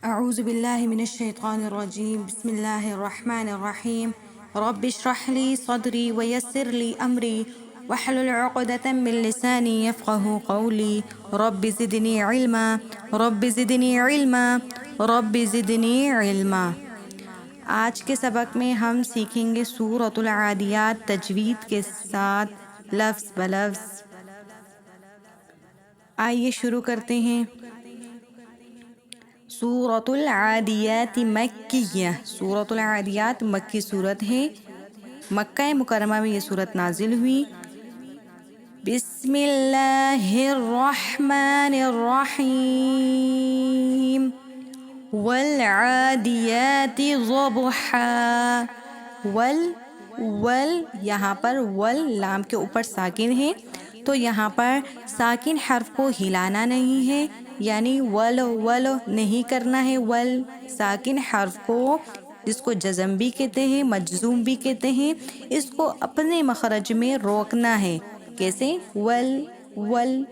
أعوذ بالله من الشيطان الرجيم بسم الله الرحمن الرحيم رب اشرح لي صدري ويسر لي أمري واحلل عقدة من لساني يفقه قولي رب زدني علما رب زدني علما رب زدني علما۔ آج کے سبق میں ہم سیکھیں گے سورۃ العادیات تجوید کے ساتھ لفظ بلفظ۔ آئیے شروع کرتے ہیں۔ سورۃ العادیات مکیہ، سورۃ العادیات مکی صورت ہے، مکہ مکرمہ میں یہ صورت نازل ہوئی۔ بسم اللہ الرحمن الرحیم والعادیات ضبحا۔ یہاں پر لام کے اوپر ساکن ہے، تو یہاں پر ساکن حرف کو ہلانا نہیں ہے، یعنی ول نہیں کرنا ہے۔ ساکن حرف کو، جس کو جزم بھی کہتے ہیں مجزوم بھی کہتے ہیں، اس کو اپنے مخرج میں روکنا ہے۔ کیسے؟ ول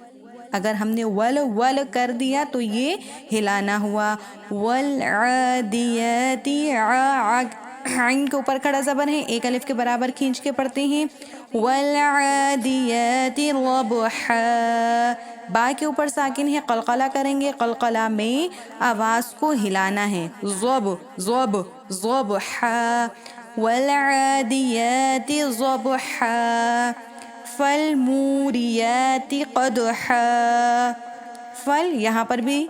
اگر ہم نے ول کر دیا تو یہ ہلانا ہوا۔ والعادیات عین کے اوپر کھڑا زبر ہے، ایک الف کے برابر کھینچ کے پڑھتے ہیں۔ والعادیات ضبحا، با کے اوپر ساکن ہے، قلقلہ کریں گے، قلقلہ میں آواز کو ہلانا ہے۔ ضبحا والعادیات ضبحا فالموریات قدحا۔ یہاں پر بھی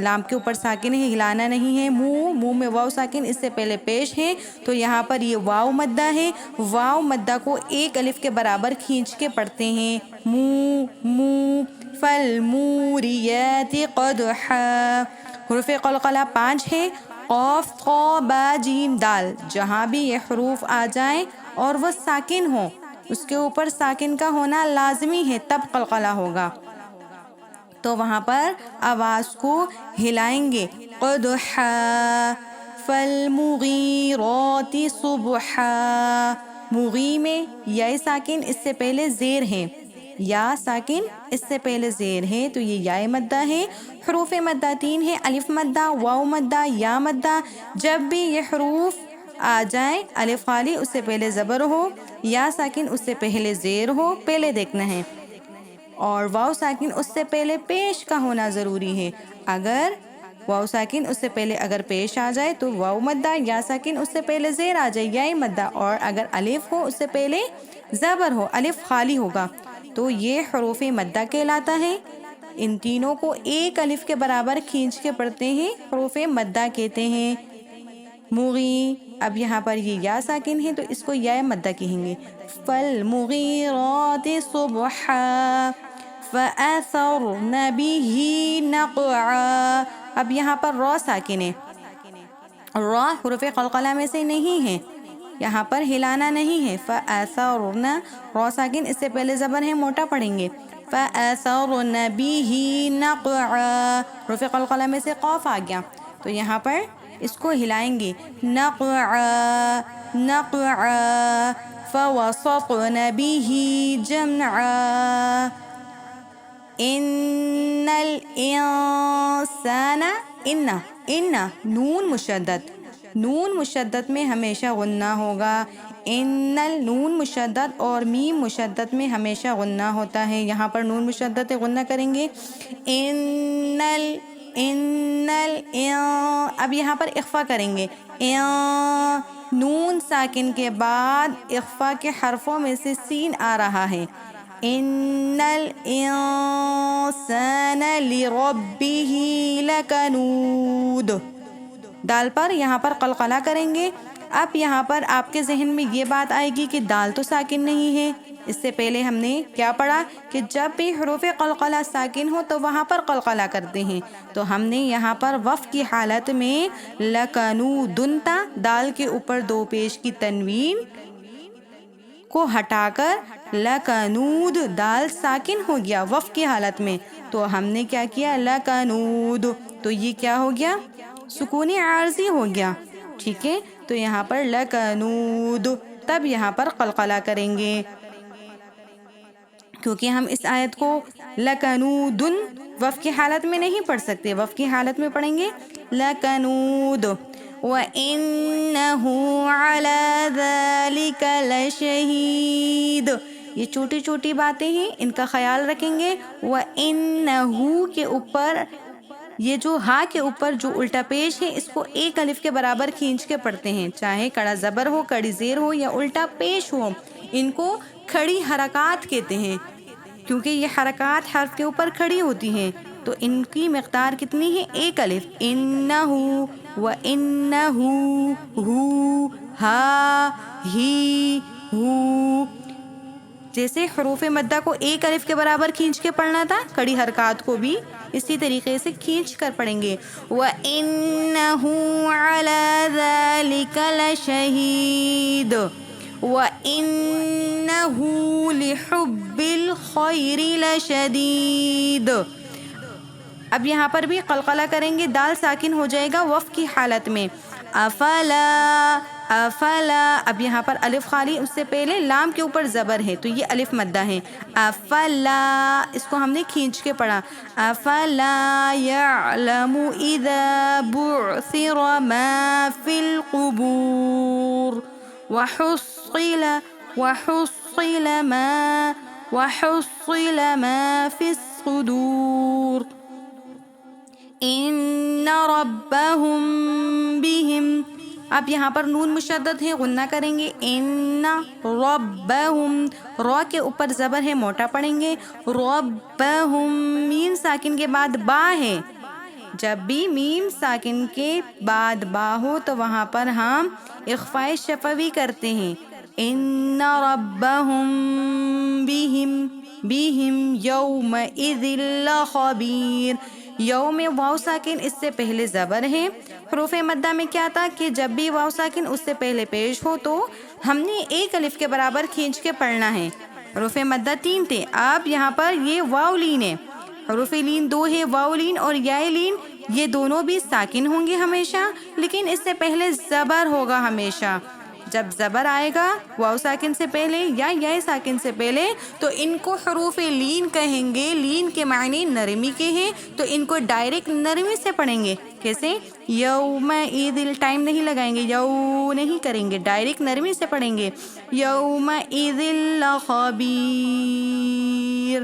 لام کے اوپر ساکن ہے، ہلانا نہیں ہے۔ منہ میں واو ساکن اس سے پہلے پیش ہے، تو یہاں پر یہ واو مدہ ہے۔ واو مدہ کو ایک الف کے برابر کھینچ کے پڑھتے ہیں۔ منہ فالموریات قدحا۔ حروف قلقلہ 5 ہے، قاف قا با جیم دال۔ جہاں بھی یہ حروف آ جائیں اور وہ ساکن ہوں، اس کے اوپر ساکن کا ہونا لازمی ہے، تب قلقلہ ہوگا، تو وہاں پر آواز کو ہلائیں گے۔ قدحا فالمغیرات صبحا۔ مغی میں یا ساکن اس سے پہلے زیر ہے، یا ساکن اس سے پہلے زیر ہے، تو یہ یا مدہ ہے۔ حروف مدہ 3 ہے، الف مدہ، واو مدہ، یا مدہ۔ جب بھی یہ حروف آ جائیں، الف خالی اس سے پہلے زبر ہو، یا ساکن اس سے پہلے زیر ہو، پہلے دیکھنا ہے، اور واو ساکن اس سے پہلے پیش کا ہونا ضروری ہے۔ اگر واو ساکن اس سے پہلے اگر پیش آ جائے تو واو مدہ، یا ساکن اس سے پہلے زیر آ جائے یا مدہ، اور اگر الف ہو اس سے پہلے زبر ہو، الف خالی ہوگا، تو یہ حروف مدہ کہلاتا ہے۔ ان تینوں کو ایک الف کے برابر کھینچ کے پڑھتے ہیں، حروف مدہ کہتے ہیں۔ مغی، اب یہاں پر یہ یا ساکن ہے تو اس کو یا مدہ کہیں گے۔ فالمغیرات صبحا فأثرن به نقعا۔ اب یہاں پر را ساکن ہے، را حروف قلقلہ میں سے نہیں ہے، یہاں پر ہلانا نہیں ہے۔ فأثرن، را ساکن اس سے پہلے زبر ہے، موٹا پڑھیں گے۔ فأثرن به نقعا، حروف قلقلہ میں سے قاف آ گیا، تو یہاں پر اس کو ہلائیں گے۔ نقعا نقعا فوسطن به جمعا۔ ان الانسان، ان نون مشدد میں ہمیشہ غنہ ہوگا۔ ان نون مشدد اور میم مشدد میں ہمیشہ غنہ ہوتا ہے، یہاں پر نون مشدد غنہ کریں گے۔ اب یہاں پر اخفا کریں گے۔ نون ساکن کے بعد اخفا کے حرفوں میں سے سین آ رہا ہے۔ ان الانسان لربه لکنود، دال پر یہاں پر قلقلہ کریں گے۔ اب یہاں پر آپ کے ذہن میں یہ بات آئے گی کہ دال تو ساکن نہیں ہے، اس سے پہلے ہم نے کیا پڑھا کہ جب بھی حروف قلقلہ ساکن ہو تو وہاں پر قلقلہ کرتے ہیں، تو ہم نے یہاں پر وقف کی حالت میں لکنودن تا، دال کے اوپر دو پیش کی تنوین کو ہٹا کر لکنود، دال ساکن ہو گیا وقف کی حالت میں، تو ہم نے کیا کیا؟ لکنود، تو یہ کیا ہو گیا؟ سکون عارضی ہو گیا، ٹھیک ہے؟ تو یہاں پر لکنود، تب یہاں پر قلقلہ کریں گے، کیونکہ ہم اس آیت کو لکنودن وف کی حالت میں نہیں پڑھ سکتے، وف کی حالت میں پڑھیں گے لکنود وَإِنَّهُ عَلَى ذَلِكَ لَشَهِيدٌ۔ یہ چھوٹی چھوٹی باتیں ہیں، ان کا خیال رکھیں گے۔ وَإِنَّهُ کے اوپر یہ جو ہا کے اوپر جو الٹا پیش ہے اس کو ایک الف کے برابر کھینچ کے پڑھتے ہیں، چاہے کڑا زبر ہو، کڑی زیر ہو یا الٹا پیش ہو، ان کو کھڑی حرکات کہتے ہیں، کیونکہ یہ حرکات حرف کے اوپر کھڑی ہوتی ہیں، تو ان کی مقدار کتنی ہے؟ ایک الف۔ انہو وانہو ہو ہا ہی ہو، جیسے حروف مدہ کو ایک الف کے برابر کھینچ کے پڑھنا تھا، کڑی حرکات کو بھی اسی طریقے سے کھینچ کر پڑھیں گے۔ وَإِنَّهُ عَلَى ذَلِكَ لَشَهِيدٌ وَإِنَّهُ لِحُبِّ الْخَيْرِ لَشَدِيدٌ۔ اب یہاں پر بھی قلقلہ کریں گے، دال ساکن ہو جائے گا وف کی حالت میں۔ افلا افلا، اب یہاں پر الف خالی، اس سے پہلے لام کے اوپر زبر ہے تو یہ الف مدہ ہے۔ افلا، اس کو ہم نے کھینچ کے پڑھا۔ افلا يعلم اذا بعثر ما في القبور وحصل ما في الصدور ان ربهم بهم، اب یہاں پر نون مشدد ہے، غنہ کریں گے۔ ان ربهم، را کے اوپر زبر ہے، موٹا پڑھیں گے۔ ربهم، میم ساکن کے بعد با ہے، جب بھی میم ساکن کے بعد با ہو تو وہاں پر ہم اخفاء شفوی کرتے ہیں۔ ان ربهم بهم یومئذ لخبیر، یوم میں واو ساکن اس سے پہلے زبر ہے۔ حروف مدہ میں کیا تھا کہ جب بھی واو ساکن اس سے پہلے پیش ہو تو ہم نے ایک الف کے برابر کھینچ کے پڑھنا ہے۔ حروف مدہ 3 تھے، اب یہاں پر یہ واو لین ہے۔ حروف لین 2 ہے، واو لین اور یائے لین، یہ دونوں بھی ساکن ہوں گے ہمیشہ، لیکن اس سے پہلے زبر ہوگا ہمیشہ۔ جب زبر آئے گا واو ساکن سے پہلے یا یائے ساکن سے پہلے تو ان کو حروف لین کہیں گے۔ لین کے معنی نرمی کے ہیں، تو ان کو ڈائریکٹ نرمی سے پڑھیں گے۔ کیسے؟ یومئذ، ٹائم نہیں لگائیں گے، یو نہیں کریں گے، ڈائریکٹ نرمی سے پڑھیں گے۔ یومئذ لخبیر۔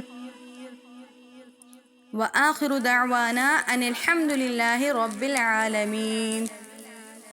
وآخر دعوانا ان الحمد للہ رب العالمین۔